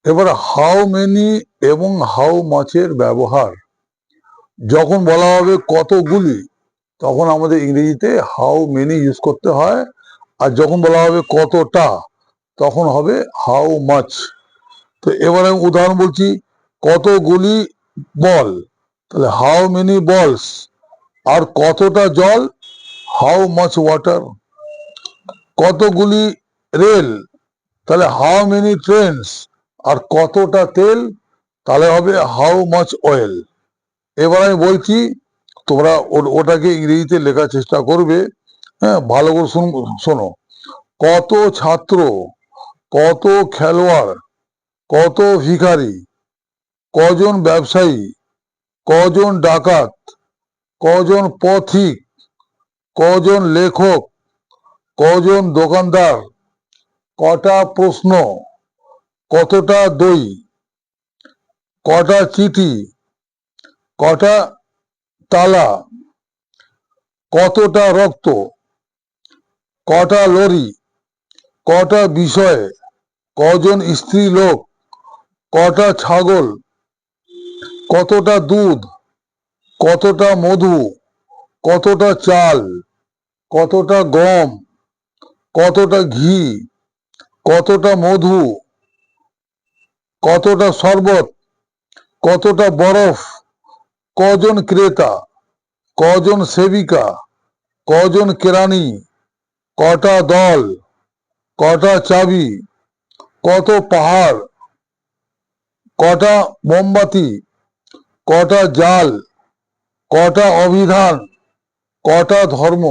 এবার how many এবং how মাচের ব্যবহার যখন বলা হবে কতগুলি, তখন আমাদের ইংরেজিতে হাউ মেনি ইউজ করতে হয়। আর যখন বলা হবে কতটা, তখন হবে হাউ মাচ। তো এবার আমি উদাহরণ বলছি, কতগুলি বল, তাহলে হাউ মেনি বলস। আর কতটা জল, হাউ মাচ ওয়াটার। কতগুলি রেল, তাহলে হাউ মেনি ট্রেনস। আর কতটা তেল, তাহলে হবে হাউ মাচ অয়েল। এবার আমি বলছি, তোমরা ওটাকে ইংরেজিতে লেখার চেষ্টা করবে। হ্যাঁ, ভালো করে শোনো। কত ছাত্র, কত খেলোয়াড়, কত ভিখারি, কজন ব্যবসায়ী, কজন ডাকাত, কজন পথিক, কজন লেখক, কজন দোকানদার, কটা প্রশ্ন, কতটা দই, কটা চিঠি, কটা তালা, কতটা রক্ত, কটা লরি, কটা বিষয়, কজন স্ত্রী লোক, কটা ছাগল, কতটা দুধ, কতটা মধু, কতটা চাল, কতটা গম, কতটা ঘি, কতটা মধু, কতটা শরবত, কতটা বরফ, কজন ক্রেতা, কজন সেবিকা, কজন কেরানি, কটা দল, কটা চাবি, কত পাহাড়, কটা মোমবাতি, কটা জাল, কটা অভিধান, কটা ধর্ম।